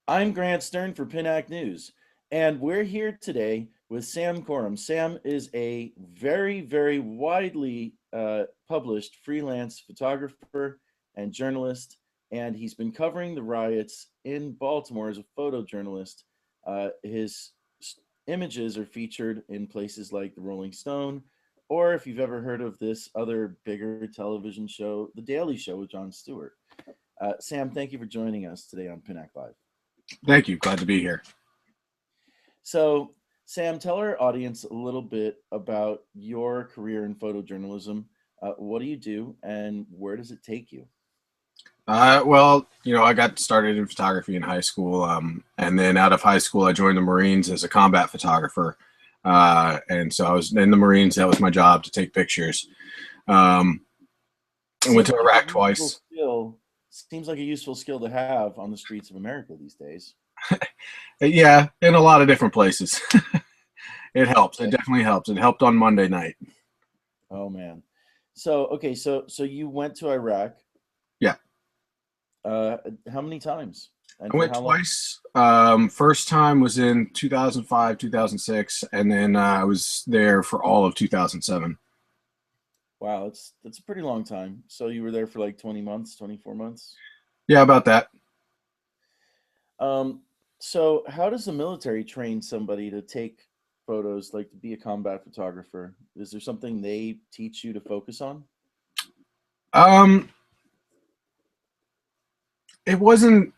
I'm Grant Stern for Pinac News, and we're here today with Sam Corum. Sam is a very widely published freelance photographer and journalist, and he's been covering the riots in Baltimore as a photojournalist. His images are featured in places like the Rolling Stone, or if you've ever heard of this other bigger television show, The Daily Show with John Stewart. Sam, thank you for joining us today on Pinac Live. Thank you. Glad to be here. So, Sam, tell our audience a little bit about your career in photojournalism. What do you do, and where does it take you? I got started in photography in high school, and then out of high school, I joined the Marines as a combat photographer. And so I was in the Marines. That was my job, to take pictures. I went Seems to like a Iraq useful twice. skill. Seems like a useful skill to have on the streets of America these days. Yeah, in a lot of different places. It helps. It Okay. definitely helps. It helped on Monday night. Oh man. So you went to Iraq. Yeah, Uh, how many times, and I for went how long? twice. First time was in 2005, 2006, and then I was there for all of 2007. Wow, that's a pretty long time. So you were there for like 20 months, 24 months. Yeah, about that. Um, so how does the military train somebody to take photos, like to be a combat photographer? Is there something they teach you to focus on? Um, it wasn't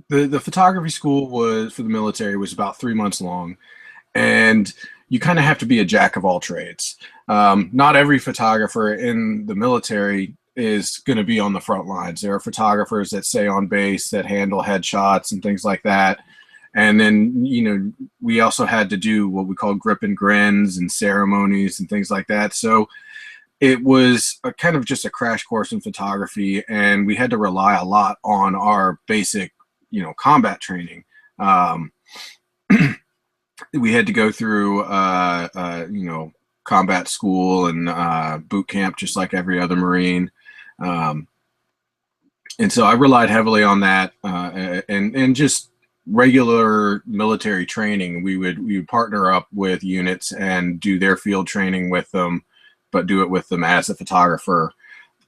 the photography school was for the military was about 3 months long, and you kind of have to be a jack of all trades. Not every photographer in the military is going to be on the front lines. There are photographers that stay on base, that handle headshots and things like that. And then, we also had to do what we call grip and grins and ceremonies and things like that. So it was a kind of just a crash course in photography, and we had to rely a lot on our basic, combat training. Um, we had to go through, combat school and boot camp, just like every other Marine. Um, and so I relied heavily on that, and just regular military training. We would partner up with units and do their field training with them, but do it with them as a photographer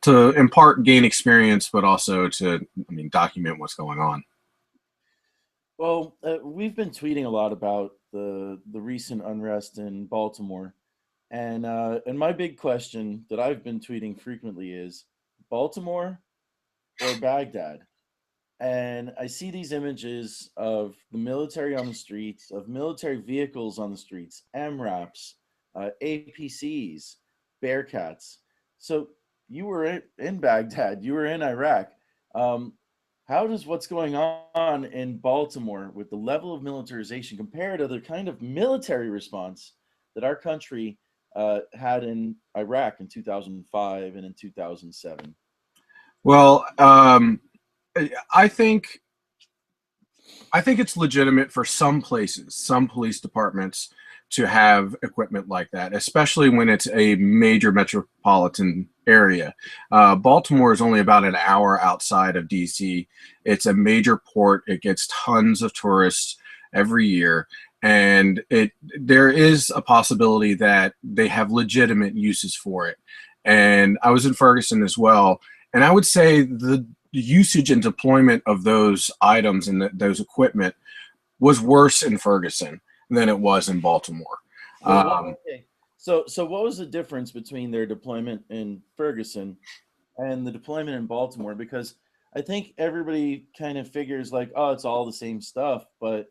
to impart gain experience, but also to, document what's going on. Well, we've been tweeting a lot about the recent unrest in Baltimore, and my big question that I've been tweeting frequently is Baltimore or Baghdad? And I see these images of the military on the streets, of military vehicles on the streets, MRAPs, APCs, Bearcats. So you were in Baghdad, you were in Iraq. Um, how does what's going on in Baltimore with the level of militarization compare to the kind of military response that our country had in Iraq in 2005 and in 2007? Well, I think I think it's legitimate for some places, some police departments, to have equipment like that, especially when it's a major metropolitan area. Baltimore is only about an hour outside of DC. It's a major port. It gets tons of tourists every year, and there is a possibility that they have legitimate uses for it. And I was in Ferguson as well, and I would say the usage and deployment of those items and those equipment was worse in Ferguson than it was in Baltimore. Well, Um, okay. So what was the difference between their deployment in Ferguson and the deployment in Baltimore? Because I think everybody kind of figures like, oh, it's all the same stuff, but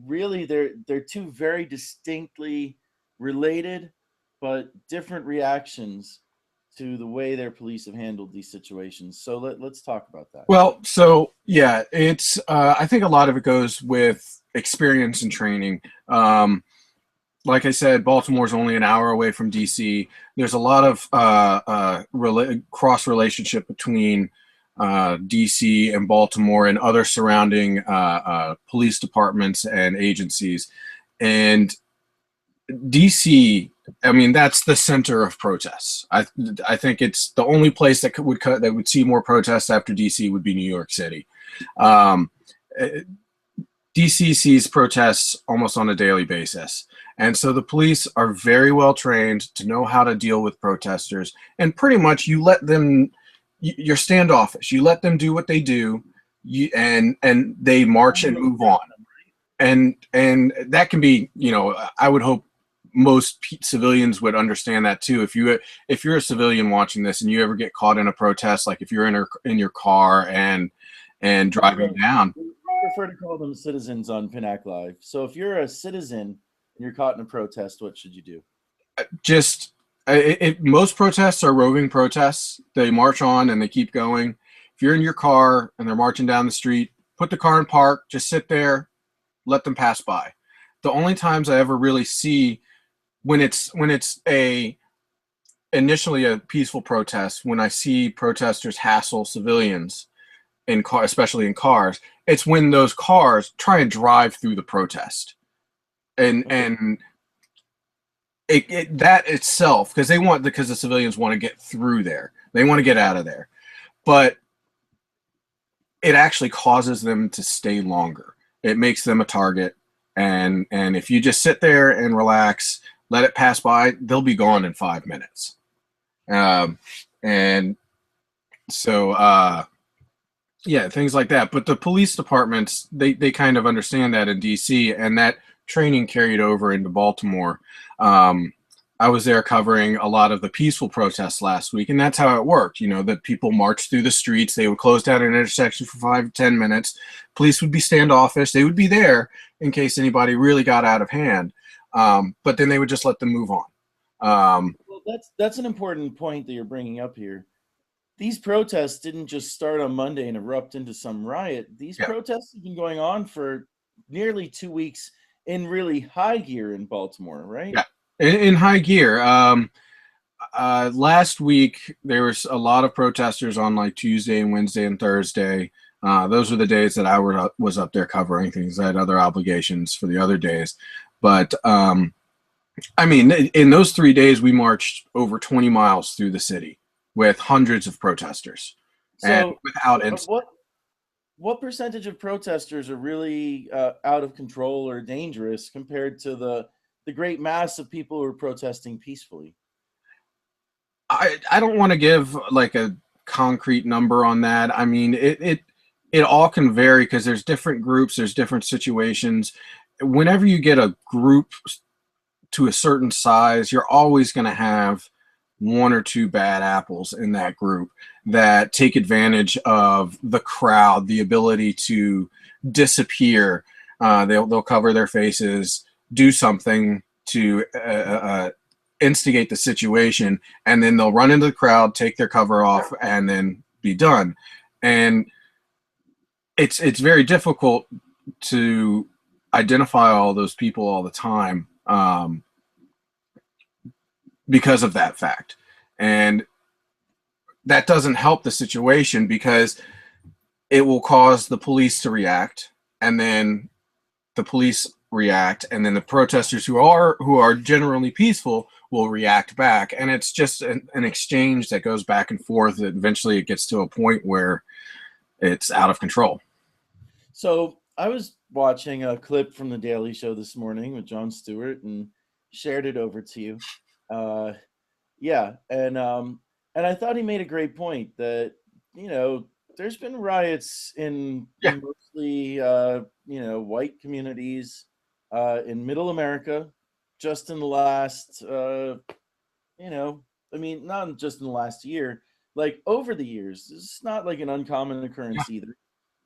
really they're two very distinctly related but different reactions to the way their police have handled these situations. So let's talk about that. well, so yeah, it's I think a lot of it goes with experience and training. Like I said, Baltimore's only an hour away from DC. There's a lot of cross relationship between DC and Baltimore and other surrounding police departments and agencies. And DC, I mean, that's the center of protests. I think it's the only place that would see more protests after DC would be New York City. Um, DC sees protests almost on a daily basis. And so the police are very well trained to know how to deal with protesters. And pretty much you let them, you're standoffish. You let them do what they do, and they march and move on. And that can be, I would hope most civilians would understand that too. If you're a civilian watching this and you ever get caught in a protest, like if you're in your car and driving down. We prefer to call them citizens on Pinac Live. So if you're a citizen and you're caught in a protest, what should you do? Just most protests are roving protests. They march on and they keep going. If you're in your car and they're marching down the street, put the car in park, just sit there, let them pass by. The only times I ever really see when it's initially a peaceful protest, when I see protesters hassle civilians in car, especially in cars, it's when those cars try and drive through the protest, and that itself, because the civilians want to get through there, they want to get out of there, but it actually causes them to stay longer. It makes them a target, and if you just sit there and relax, let it pass by, they'll be gone in 5 minutes. And so yeah, things like that. But the police departments, they kind of understand that in DC, and that training carried over into Baltimore. I was there covering a lot of the peaceful protests last week, and that's how it worked. That people marched through the streets, they would close down an intersection for 5 to 10 minutes. Police would be standoffish. They would be there in case anybody really got out of hand. But then they would just let them move on. Well, that's an important point that you're bringing up here. These protests didn't just start on Monday and erupt into some riot. These protests have been going on for nearly 2 weeks in really high gear in Baltimore, right? Yeah, in high gear. Last week, there was a lot of protesters on like Tuesday and Wednesday and Thursday. Those were the days that I was up there covering things. I had other obligations for the other days. But, in those 3 days, we marched over 20 miles through the city with hundreds of protesters. So, and without incident. What percentage of protesters are really out of control or dangerous compared to the great mass of people who are protesting peacefully? I don't want to give like a concrete number on that. It all can vary because there's different groups, there's different situations. Whenever you get a group to a certain size, you're always going to have one or two bad apples in that group that take advantage of the crowd, the ability to disappear. They'll cover their faces, do something to instigate the situation, and then they'll run into the crowd, take their cover off, and then be done. And it's very difficult to identify all those people all the time because of that fact. And that doesn't help the situation because it will cause the police to react, and then the police react, and then the protesters who are generally peaceful will react back, and it's just an exchange that goes back and forth. Eventually it gets to a point where it's out of control. So I was watching a clip from The Daily Show this morning with John Stewart and shared it over to you. And I thought he made a great point that, there's been riots in mostly, white communities in middle America just in the last, not just in the last year, like over the years. It's not like an uncommon occurrence either.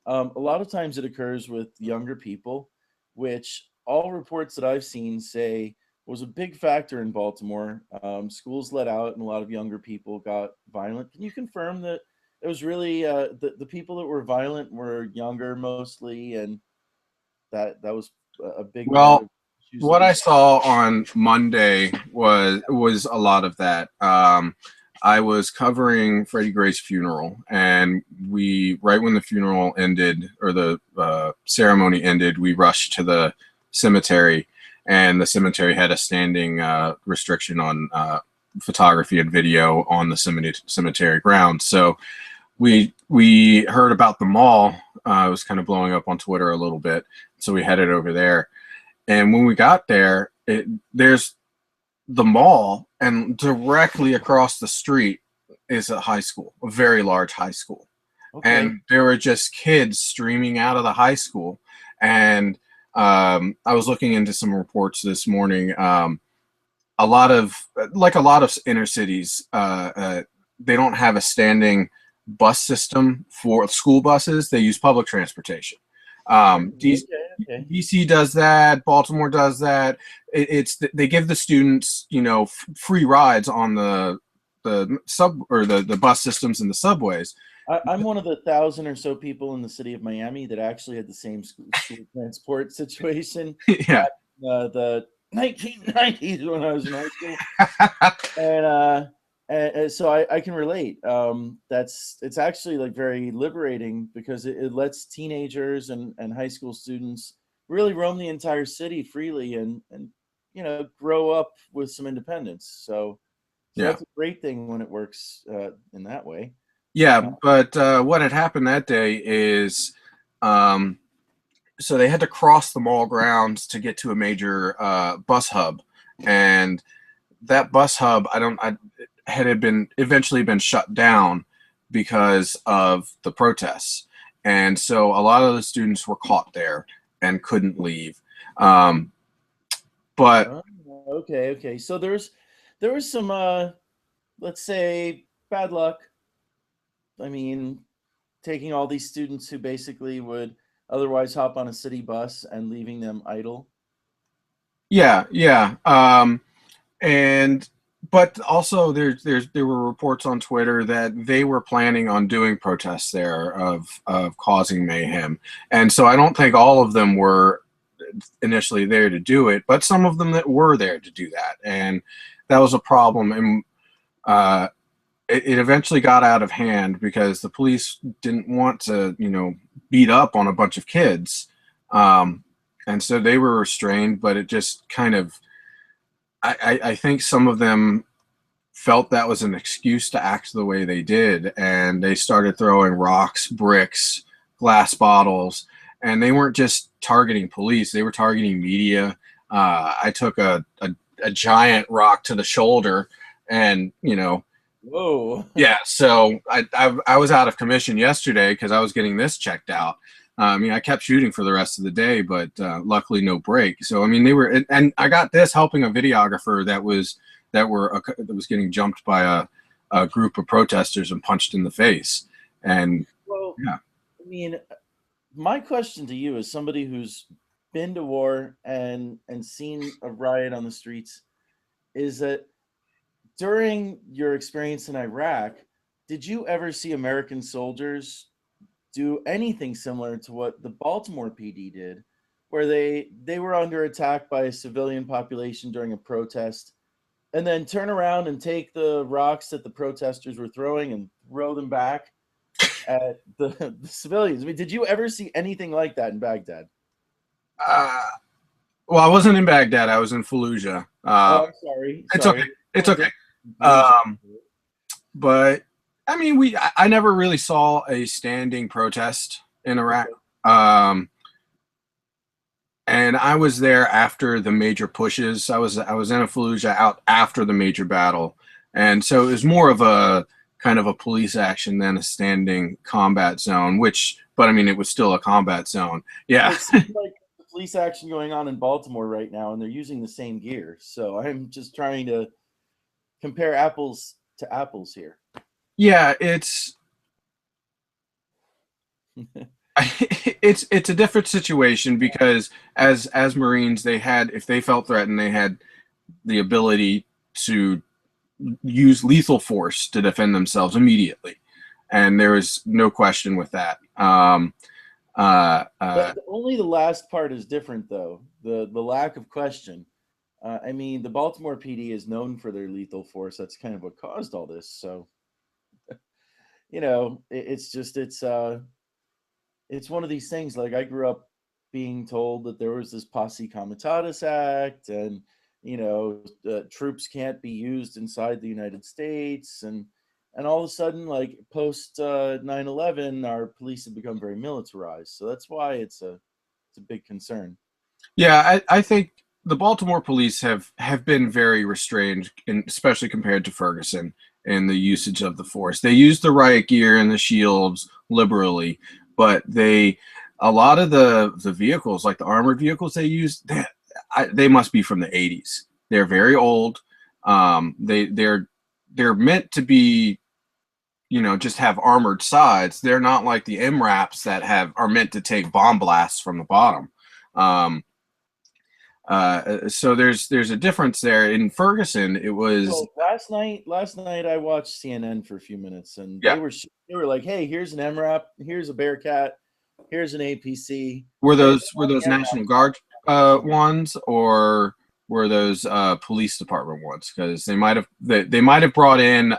A lot of times it occurs with younger people, which all reports that I've seen say was a big factor in Baltimore. Schools let out and a lot of younger people got violent. Can you confirm that it was really the people that were violent were younger mostly, and that was a big well what I saw on Monday was a lot of that. I was covering Freddie Gray's funeral, and right when the funeral ended, or the ceremony ended, we rushed to the cemetery, and the cemetery had a standing restriction on photography and video on the cemetery grounds. So we heard about the mall It was kind of blowing up on Twitter a little bit, so we headed over there. And when we got there, there's the mall, and directly across the street is a high school, a very large high school. Okay. And there were just kids streaming out of the high school. And I was looking into some reports this morning. A lot of inner cities, they don't have a standing bus system for school buses. They use public transportation. Okay. Okay. DC does that. Baltimore does that. They give the students, free rides on the sub or the bus systems and the subways. I'm one of the 1,000 or so people in the city of Miami that actually had the same school transport situation Yeah. back in the 1990s when I was in high school. And so I can relate. It's actually like very liberating because it lets teenagers and high school students really roam the entire city freely and grow up with some independence. So Yeah. that's a great thing when it works in that way. Yeah, but what had happened that day is, so they had to cross the mall grounds to get to a major bus hub, and that bus hub, had been eventually been shut down because of the protests, and so a lot of the students were caught there and couldn't leave. Um, but Oh, okay, okay. So there was some let's say bad luck. I mean, taking all these students who basically would otherwise hop on a city bus and leaving them idle. yeah, yeah. And but also there were reports on Twitter that they were planning on doing protests there of causing mayhem, and so I don't think all of them were initially there to do it, but some of them that were there to do that, and that was a problem. And uh, it eventually got out of hand because the police didn't want to beat up on a bunch of kids, um, and so they were restrained. But it just kind of I think some of them felt that was an excuse to act the way they did, and they started throwing rocks, bricks, glass bottles, and they weren't just targeting police; they were targeting media. I took a giant rock to the shoulder, and Whoa. yeah, so I was out of commission yesterday because I was getting this checked out. I kept shooting for the rest of the day, but luckily no break. So I mean, they were, and I got this helping a videographer that was getting jumped by a group of protesters and punched in the face. And Well, yeah, I mean, my question to you as somebody who's been to war and seen a riot on the streets is that during your experience in Iraq, did you ever see American soldiers do anything similar to what the Baltimore PD did, where they were under attack by a civilian population during a protest, and then turn around and take the rocks that the protesters were throwing and throw them back at the civilians? I mean, did you ever see anything like that in Baghdad? uh, well, I wasn't in Baghdad; I was in Fallujah. Oh, I'm sorry, It's okay. sorry. It's Little okay. different conclusion. Um, but I mean, I never really saw a standing protest in Iraq. Okay. Um, and I was there after the major pushes. I was in a Fallujah out after the major battle, and so it was more of a kind of a police action than a standing combat zone. But I mean, it was still a combat zone. Yeah, It seems like the police action going on in Baltimore right now, and they're using the same gear. So I'm just trying to compare apples to apples here. yeah. It's a different situation because as Marines, if they felt threatened, they had the ability to use lethal force to defend themselves immediately, and there was no question with that. Only the last part is different, though. The lack of question. I mean, the Baltimore PD is known for their lethal force. That's kind of what caused all this. So it's just it's one of these things. Like I grew up being told that there was this posse comitatus act, and troops can't be used inside the United States, and and all of a sudden, like post 9/11, our police have become very militarized. So that's why it's a big concern. Yeah, I think the Baltimore police have been very restrained, especially compared to Ferguson, in the usage of the force. They use the riot gear and the shields liberally, but a lot of the vehicles, like the armored vehicles they use, they must be from the 80s. They're very old. They're meant to be, just have armored sides. They're not like the MRAPs that are meant to take bomb blasts from the bottom. Um, so there's a difference there. In Ferguson, it was, Well, last night I watched CNN for a few minutes, and yeah. they were like, "Hey, here's an MRAP, here's a Bearcat, here's an APC." Were They those National Guard ones, or were those police department ones? Because they might have brought in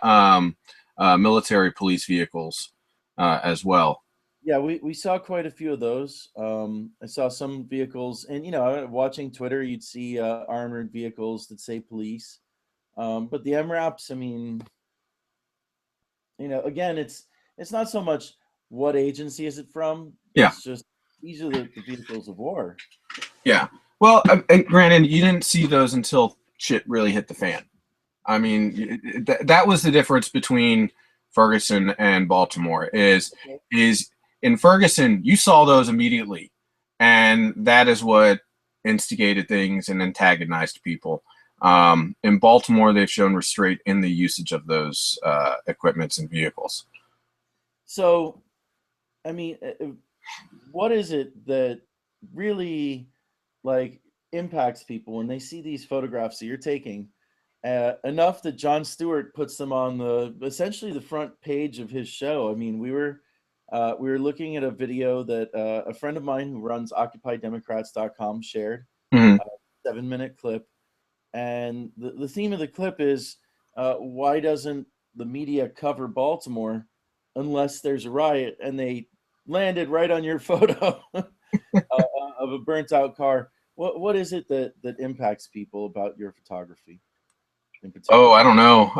military police vehicles as well. Yeah, we saw quite a few of those. I saw some vehicles, and watching Twitter, you'd see armored vehicles that say police. But the MRAPs, I mean, again, it's not so much what agency is it from. Yeah, It's just these are the vehicles of war. yeah. Well, and granted, you didn't see those until shit really hit the fan. I mean, that was the difference between Ferguson and Baltimore. Is in Ferguson, you saw those immediately, and that is what instigated things and antagonized people. In Baltimore, they've shown restraint in the usage of those equipments and vehicles. So, I mean, what is it that really like impacts people when they see these photographs that you're taking enough that John Stewart puts them on essentially the front page of his show? I mean, we were looking at a video that a friend of mine who runs OccupyDemocrats.com shared, Mm-hmm. 7-minute clip, and the theme of the clip is why doesn't the media cover Baltimore unless there's a riot? And they landed right on your photo of a burnt out car. What is it that impacts people about your photography in particular? Oh, I don't know.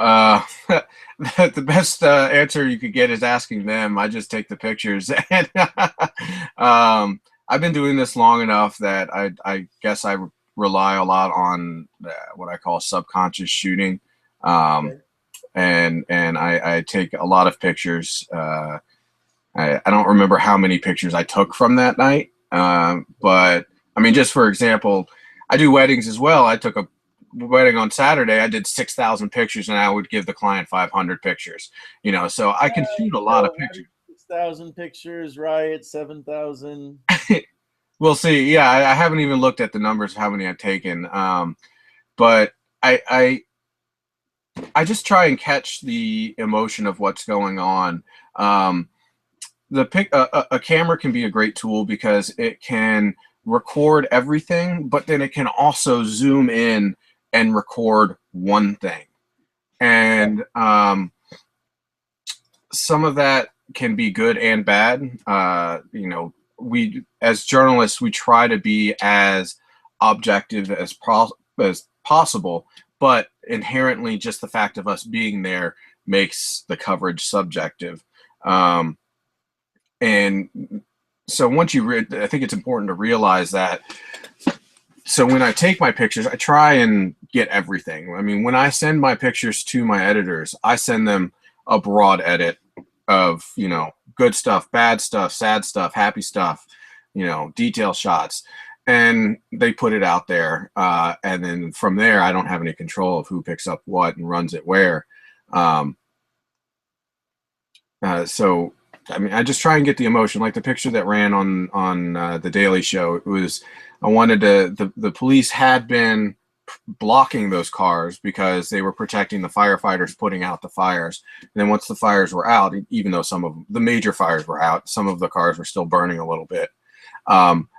The best answer you could get is asking them. I just take the pictures, and I've been doing this long enough that I guess I rely a lot on what I call subconscious shooting, Okay. and I take a lot of pictures. I don't remember how many pictures I took from that night, but I mean, just for example, I do weddings as well. I took a wedding on Saturday. I did 6,000 pictures, and I would give the client 500 pictures. So I can shoot a lot of pictures. 6,000 pictures, riot 7,000. We'll see. Yeah, I haven't even looked at the numbers of how many I've taken, but I just try and catch the emotion of what's going on. A camera can be a great tool because it can record everything, but then it can also zoom in and record one thing. And some of that can be good and bad. We as journalists, we try to be as objective as possible, but inherently just the fact of us being there makes the coverage subjective. And so once I think it's important to realize that. So when I take my pictures, I try and get everything. I mean, when I send my pictures to my editors, I send them a broad edit of, good stuff, bad stuff, sad stuff, happy stuff, detail shots, and they put it out there. And then from there, I don't have any control of who picks up what and runs it where. So I mean, I just try and get the emotion. Like the picture that ran on the Daily Show. It was, I wanted to. The police had been blocking those cars because they were protecting the firefighters putting out the fires. And then once the fires were out, even though some of the major fires were out, some of the cars were still burning a little bit.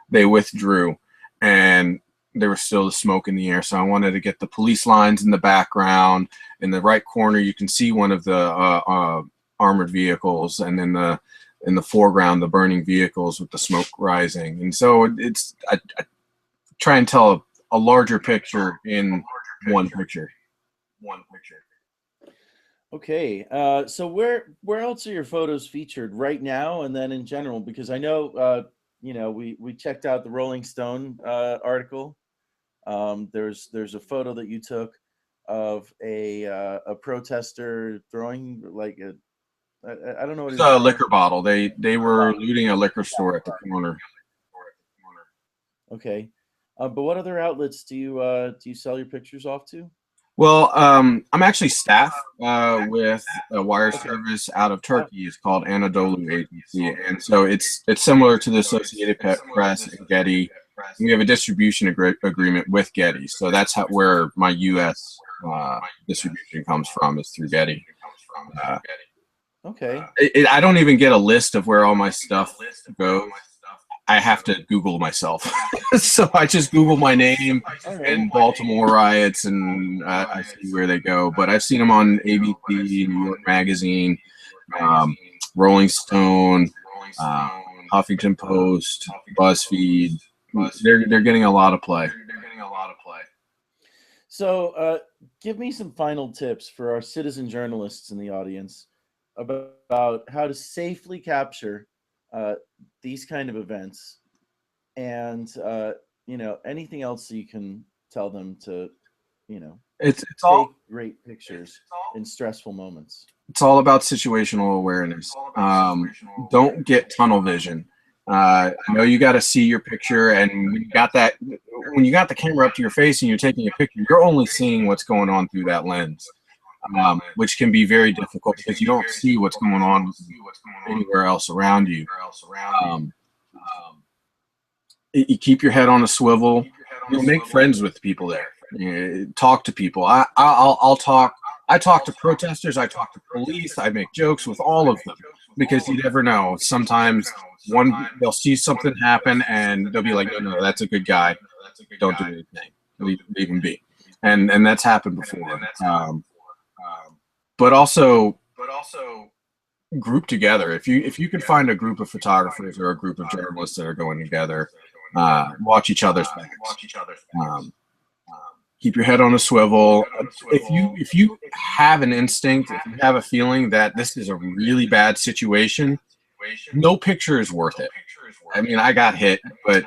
They withdrew, and there was still the smoke in the air. So I wanted to get the police lines in the background. In the right corner, you can see one of the armored vehicles, and then in the foreground, the burning vehicles with the smoke rising. And so I try and tell a larger picture in one picture. Okay. So where else are your photos featured right now, and then in general? Because I know, we checked out the Rolling Stone article. There's a photo that you took of a protester throwing like I don't know what he It's was a throwing. liquor bottle. They were looting a liquor store at the corner. Okay. But what other outlets do you sell your pictures off to? Well, I'm actually staff with a wire Okay. service out of Turkey. It's called Anadolu Agency, and so it's similar to the Associated Press and Getty. We have a distribution agreement with Getty, so that's where my U.S. Distribution comes from, is through Getty. Uh, Okay. I don't even get a list of where all my stuff goes. I have to Google myself. So I just Google my name All right. and Baltimore riots, and I see where they go. But I've seen them on ABC, New York Magazine, um, Rolling Stone, uh, Huffington Post, BuzzFeed. They're getting a lot of play. So, give me some final tips for our citizen journalists in the audience about how to safely capture uh, these kind of events, and anything else you can tell them to, you know, It's all take great pictures in stressful moments. it's all about situational awareness. Don't get tunnel vision. I know you got to see your picture, and when you got the camera up to your face and you're taking a picture, you're only seeing what's going on through that lens, which can be very difficult because you don't see what's going on anywhere else around you. Um, you keep your head on a swivel. Make friends with people there. Talk to people. I'll talk. I talk to protesters. I talk to police. I make jokes with all of them because you never know. Sometimes they'll see something happen and they'll be like, no, no, that's a good guy. Don't do anything. Leave him be. And that's happened before. But also group together. If you can find a group of photographers or a group of journalists that are going together, watch each other's backs. Um, Keep your head on a swivel. If you have an instinct, if you have a feeling that this is a really bad situation, no picture is worth it. I mean, I got hit, but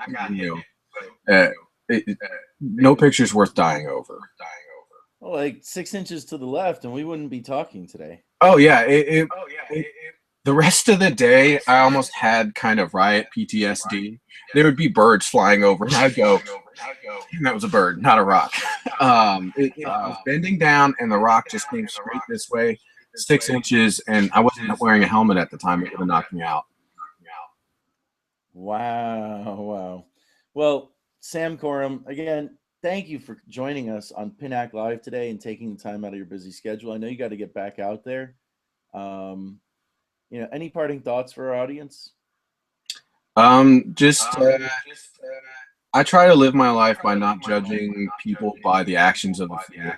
no picture is worth dying over. Well, like 6 inches to the left, and we wouldn't be talking today. Oh yeah, it the rest of the day, I almost had kind of riot PTSD. There would be birds flying over, and I'd go, that was a bird, not a rock. It was bending down, and the rock just came straight this way, 6 inches, and I wasn't wearing a helmet at the time. It would have knocked me out. Wow, wow. Well, Sam Corum, again, thank you for joining us on Pinac Live today and taking the time out of your busy schedule. I know you got to get back out there. Um, any parting thoughts for our audience? Just I try to live my life by not judging people by the actions of a few.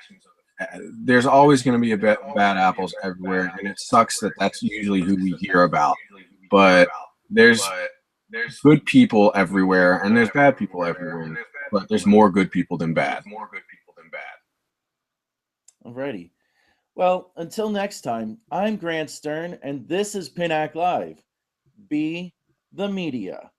There's always going to be bad apples everywhere, and it sucks that that's usually who we hear about. But there's good people everywhere, and there's bad people everywhere. But there's more good people than bad. Alrighty. Well, until next time, I'm Grant Stern, and this is Pinac Live. Be the media.